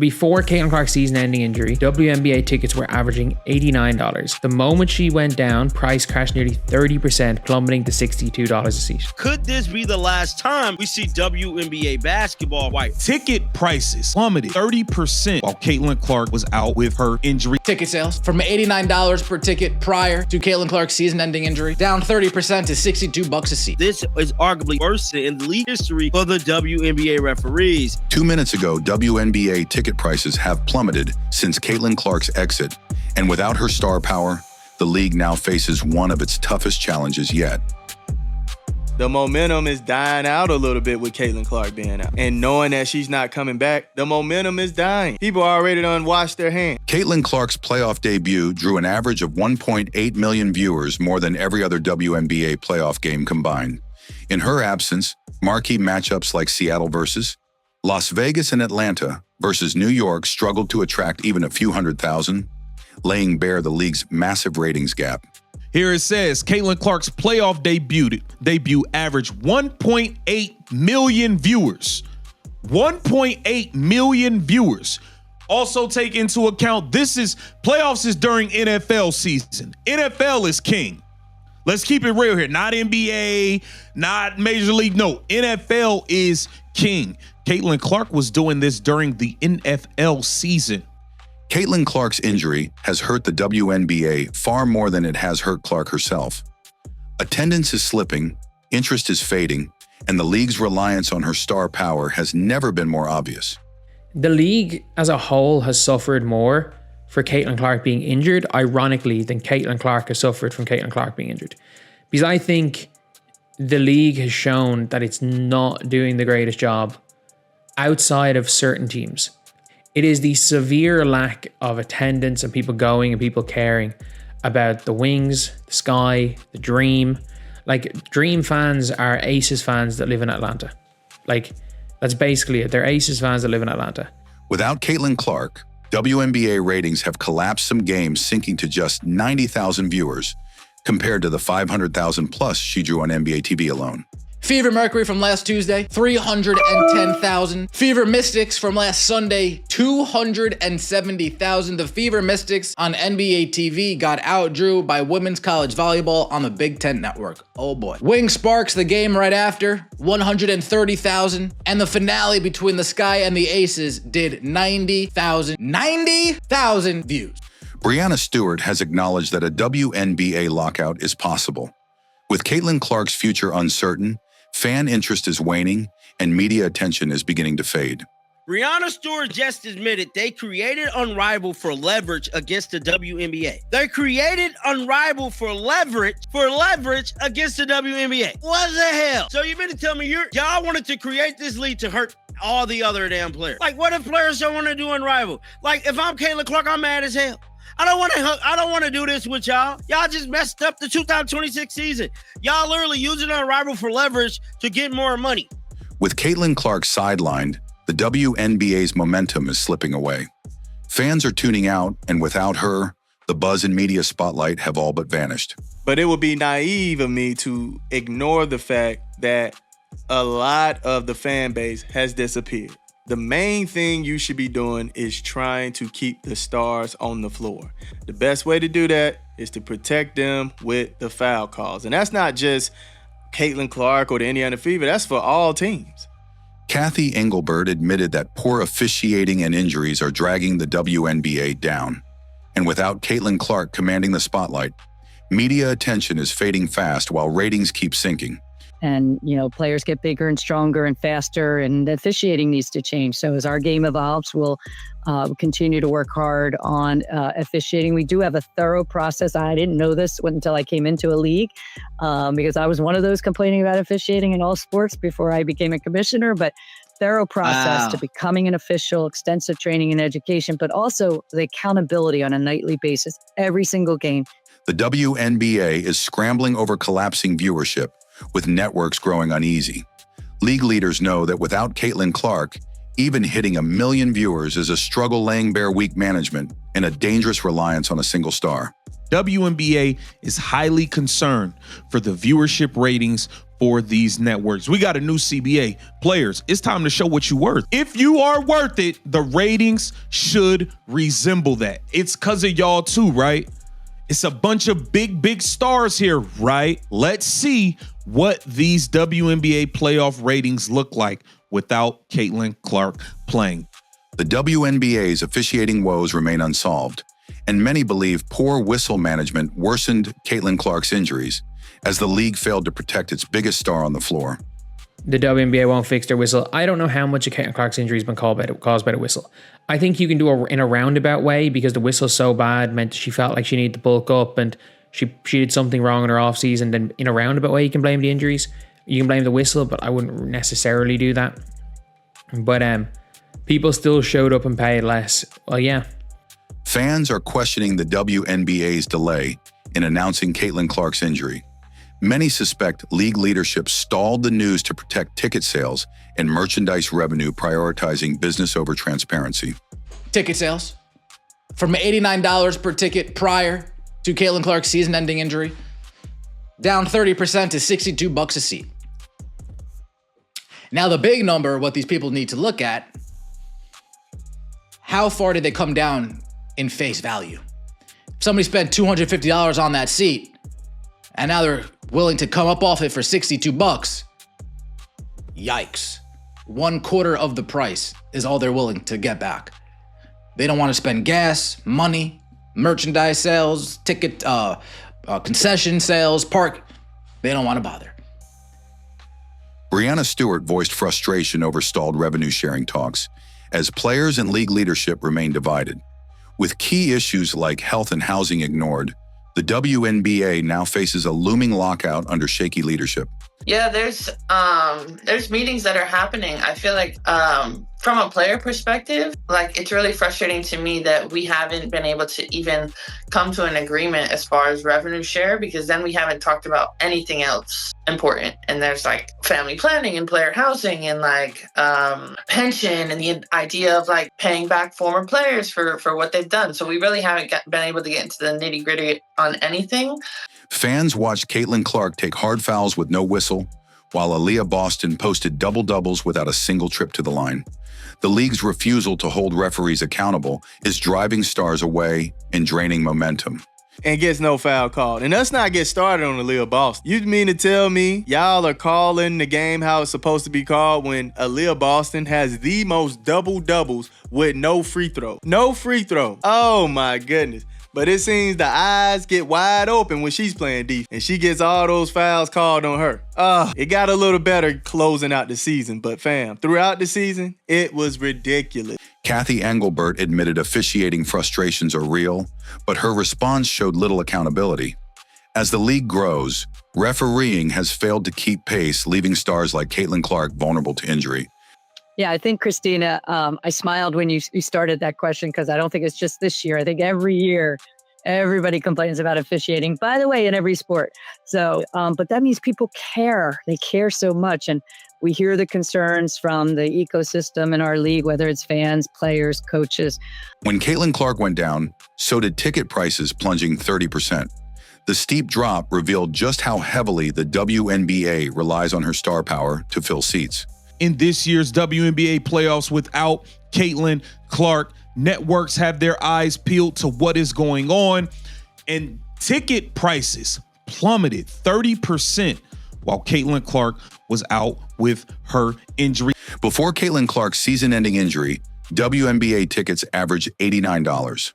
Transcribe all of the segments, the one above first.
Before Caitlin Clark's season-ending injury, WNBA tickets were averaging $89. The moment she went down, price crashed nearly 30%, plummeting to $62 a seat. Could this be the last time we see WNBA basketball white? Ticket prices plummeted 30% while Caitlin Clark was out with her injury. Ticket sales from $89 per ticket prior to Caitlin Clark's season-ending injury, down 30% to $62 a seat. This is arguably worse in the league history for the WNBA referees. 2 minutes ago, WNBA ticket prices have plummeted since Caitlin Clark's exit, and without her star power, the league now faces one of its toughest challenges yet. The momentum is dying out a little bit with Caitlin Clark being out. And knowing that she's not coming back, the momentum is dying. People already done washed their hands. Caitlin Clark's playoff debut drew an average of 1.8 million viewers, more than every other WNBA playoff game combined. In her absence, marquee matchups like Seattle versus Las Vegas and Atlanta versus New York struggled to attract even a few 100,000, laying bare the league's massive ratings gap. Here it says Caitlin Clark's playoff debut averaged 1.8 million viewers. 1.8 million viewers. Also take into account playoffs is during NFL season. NFL is king. Let's keep it real here. Not NBA, not Major League. No, NFL is king. Caitlin Clark was doing this during the NFL season. Caitlin Clark's injury has hurt the WNBA far more than it has hurt Clark herself. Attendance is slipping, interest is fading, and the league's reliance on her star power has never been more obvious. The league as a whole has suffered more for Caitlin Clark being injured, ironically, than Caitlin Clark has suffered from Caitlin Clark being injured. Because I think the league has shown that it's not doing the greatest job outside of certain teams. It is the severe lack of attendance and people going and people caring about the Wings, the Sky, the Dream. Like, Dream fans are Aces fans that live in Atlanta. Like, that's basically it. They're Aces fans that live in Atlanta. Without Caitlin Clark, WNBA ratings have collapsed, some games sinking to just 90,000 viewers compared to the 500,000 plus she drew on NBA TV alone. Fever Mercury from last Tuesday, 310,000. Fever Mystics from last Sunday, 270,000. The Fever Mystics on NBA TV got outdrew by women's college volleyball on the Big Ten Network. Oh boy. Wing Sparks, the game right after, 130,000. And the finale between the Sky and the Aces did 90,000 views. Breanna Stewart has acknowledged that a WNBA lockout is possible. With Caitlin Clark's future uncertain, fan interest is waning, and media attention is beginning to fade. Breanna Stewart just admitted they created Unrivaled for leverage against the WNBA. They created Unrivaled for leverage against the WNBA. What the hell? So you mean to tell me y'all wanted to create this league to hurt all the other damn players? Like, what if players don't want to do Unrivaled? Like, if I'm Caitlin Clark, I'm mad as hell. I don't want to do this with y'all. Y'all just messed up the 2026 season. Y'all literally using Unrivaled for leverage to get more money. With Caitlin Clark sidelined, the WNBA's momentum is slipping away. Fans are tuning out, and without her, the buzz and media spotlight have all but vanished. But it would be naive of me to ignore the fact that a lot of the fan base has disappeared. The main thing you should be doing is trying to keep the stars on the floor. The best way to do that is to protect them with the foul calls. And that's not just Caitlin Clark or the Indiana Fever, that's for all teams. Kathy Engelbert admitted that poor officiating and injuries are dragging the WNBA down. And without Caitlin Clark commanding the spotlight, media attention is fading fast while ratings keep sinking. And, players get bigger and stronger and faster, and officiating needs to change. So as our game evolves, we'll continue to work hard on officiating. We do have a thorough process. I didn't know this until I came into a league because I was one of those complaining about officiating in all sports before I became a commissioner. But thorough process to becoming an official, extensive training and education, but also the accountability on a nightly basis, every single game. The WNBA is scrambling over collapsing viewership, with networks growing uneasy. League leaders know that without Caitlin Clark, even hitting 1 million viewers is a struggle, laying bare weak management and a dangerous reliance on a single star. WNBA is highly concerned for the viewership ratings for these networks. We got a new CBA. Players, it's time to show what you're worth. If you are worth it, the ratings should resemble that. It's because of y'all too, right? It's a bunch of big stars here, right? Let's see what these WNBA playoff ratings look like without Caitlin Clark playing. The WNBA's officiating woes remain unsolved, and many believe poor whistle management worsened Caitlin Clark's injuries as the league failed to protect its biggest star on the floor. The WNBA won't fix their whistle. I don't know how much of Caitlin Clark's injury has been caused by the whistle. I think you can do it in a roundabout way because the whistle's so bad meant she felt like she needed to bulk up and she did something wrong in her off season. Then in a roundabout way, you can blame the injuries. You can blame the whistle, but I wouldn't necessarily do that. But people still showed up and paid less. Well, yeah. Fans are questioning the WNBA's delay in announcing Caitlin Clark's injury. Many suspect league leadership stalled the news to protect ticket sales and merchandise revenue, prioritizing business over transparency. Ticket sales from $89 per ticket prior to Caitlin Clark's season-ending injury, down 30% to $62 a seat. Now the big number, what these people need to look at, how far did they come down in face value? If somebody spent $250 on that seat, and now they're willing to come up off it for $62, yikes. 1/4 of the price is all they're willing to get back. They don't want to spend gas, money, merchandise sales, ticket, concession sales, park. They don't want to bother. Breanna Stewart voiced frustration over stalled revenue-sharing talks as players and league leadership remain divided. With key issues like health and housing ignored, the WNBA now faces a looming lockout under shaky leadership. Yeah, there's meetings that are happening. I feel like from a player perspective, like it's really frustrating to me that we haven't been able to even come to an agreement as far as revenue share, because then we haven't talked about anything else important. And there's like family planning and player housing and like pension and the idea of like paying back former players for what they've done. So we really haven't been able to get into the nitty gritty on anything. Fans watched Caitlin Clark take hard fouls with no whistle, while Aaliyah Boston posted double-doubles without a single trip to the line. The league's refusal to hold referees accountable is driving stars away and draining momentum. And gets no foul called. And let's not get started on Aaliyah Boston. You mean to tell me y'all are calling the game how it's supposed to be called when Aaliyah Boston has the most double-doubles with no free throw? No free throw. Oh my goodness. But it seems the eyes get wide open when she's playing defense, and she gets all those fouls called on her. It got a little better closing out the season, but fam, throughout the season, it was ridiculous. Kathy Engelbert admitted officiating frustrations are real, but her response showed little accountability. As the league grows, refereeing has failed to keep pace, leaving stars like Caitlin Clark vulnerable to injury. Yeah, I think, Christina, I smiled when you started that question because I don't think it's just this year. I think every year, everybody complains about officiating, by the way, in every sport. So, but that means people care. They care so much. And we hear the concerns from the ecosystem in our league, whether it's fans, players, coaches. When Caitlin Clark went down, so did ticket prices, plunging 30%. The steep drop revealed just how heavily the WNBA relies on her star power to fill seats. In this year's WNBA playoffs without Caitlin Clark, networks have their eyes peeled to what is going on, and ticket prices plummeted 30% while Caitlin Clark was out with her injury. Before Caitlin Clark's season-ending injury, WNBA tickets averaged $89.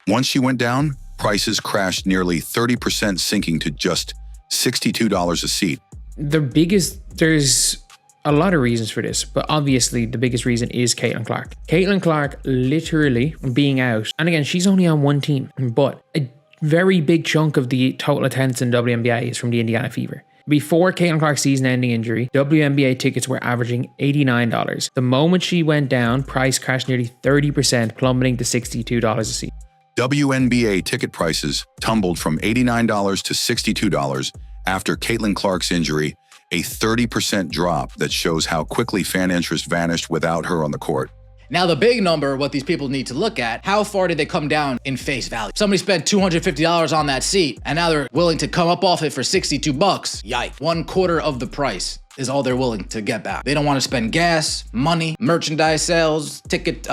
Once she went down, prices crashed nearly 30%, sinking to just $62 a seat. There's a lot of reasons for this, but obviously the biggest reason is Caitlin Clark. Caitlin Clark literally being out, and again, she's only on one team, but a very big chunk of the total attendance in WNBA is from the Indiana Fever. Before Caitlin Clark's season-ending injury, WNBA tickets were averaging $89. The moment she went down, price crashed nearly 30%, plummeting to $62 a seat. WNBA ticket prices tumbled from $89 to $62 after Caitlin Clark's injury, a 30% drop that shows how quickly fan interest vanished without her on the court. Now the big number, what these people need to look at, how far did they come down in face value? Somebody spent $250 on that seat and now they're willing to come up off it for $62. Yikes. 1/4 of the price is all they're willing to get back. They don't want to spend gas, money, merchandise sales, ticket,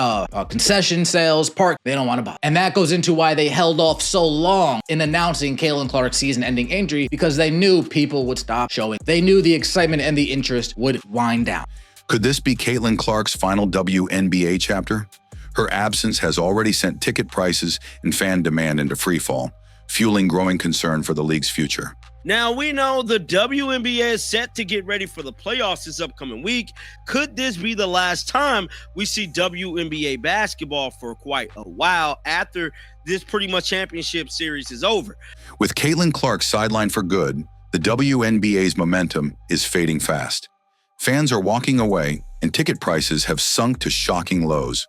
concession sales, park. They don't want to buy. And that goes into why they held off so long in announcing Caitlin Clark's season-ending injury, because they knew people would stop showing. They knew the excitement and the interest would wind down. Could this be Caitlin Clark's final WNBA chapter? Her absence has already sent ticket prices and fan demand into freefall, fueling growing concern for the league's future. Now, we know the WNBA is set to get ready for the playoffs this upcoming week. Could this be the last time we see WNBA basketball for quite a while after this pretty much championship series is over? With Caitlin Clark sidelined for good, the WNBA's momentum is fading fast. Fans are walking away, and ticket prices have sunk to shocking lows.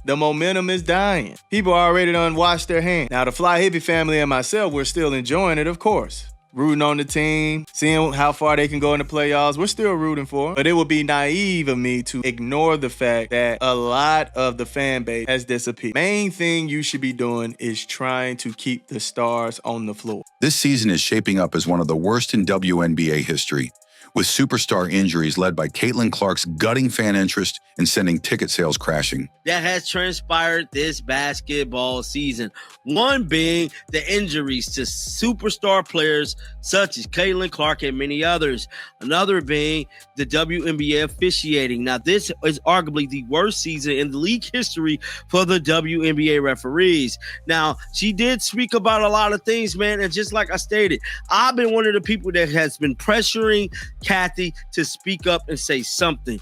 The momentum is dying. People already done washed their hands. Now, the Fly Hippie family and myself, we're still enjoying it, of course. Rooting on the team, seeing how far they can go in the playoffs. We're still rooting for them. But it would be naive of me to ignore the fact that a lot of the fan base has disappeared. Main thing you should be doing is trying to keep the stars on the floor. This season is shaping up as one of the worst in WNBA history, with superstar injuries led by Caitlin Clark's gutting fan interest and sending ticket sales crashing. That has transpired this basketball season. One being the injuries to superstar players such as Caitlin Clark and many others. Another being the WNBA officiating. Now, this is arguably the worst season in the league history for the WNBA referees. Now, she did speak about a lot of things, man, and just like I stated, I've been one of the people that has been pressuring Kathy to speak up and say something.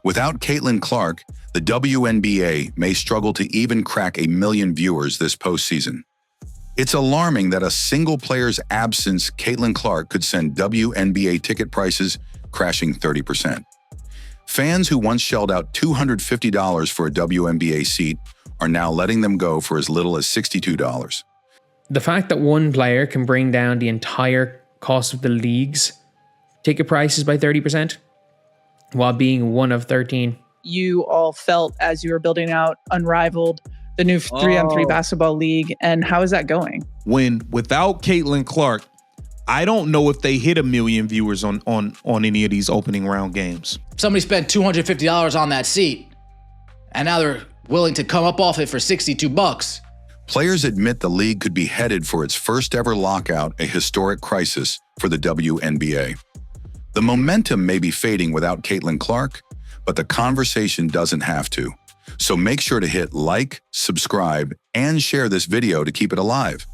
Without Caitlin Clark, the WNBA may struggle to even crack 1 million viewers this postseason. It's alarming that a single player's absence, Caitlin Clark, could send WNBA ticket prices crashing 30%. Fans who once shelled out $250 for a WNBA seat are now letting them go for as little as $62. The fact that one player can bring down the entire cost of the league's ticket prices by 30% while being one of 13. You all felt as you were building out Unrivaled, the new 3-on-3 basketball league, and how is that going? When without Caitlin Clark, I don't know if they hit 1 million viewers on any of these opening round games. Somebody spent $250 on that seat, and now they're willing to come up off it for $62. Players admit the league could be headed for its first ever lockout, a historic crisis for the WNBA. The momentum may be fading without Caitlin Clark, but the conversation doesn't have to. So make sure to hit like, subscribe, and share this video to keep it alive.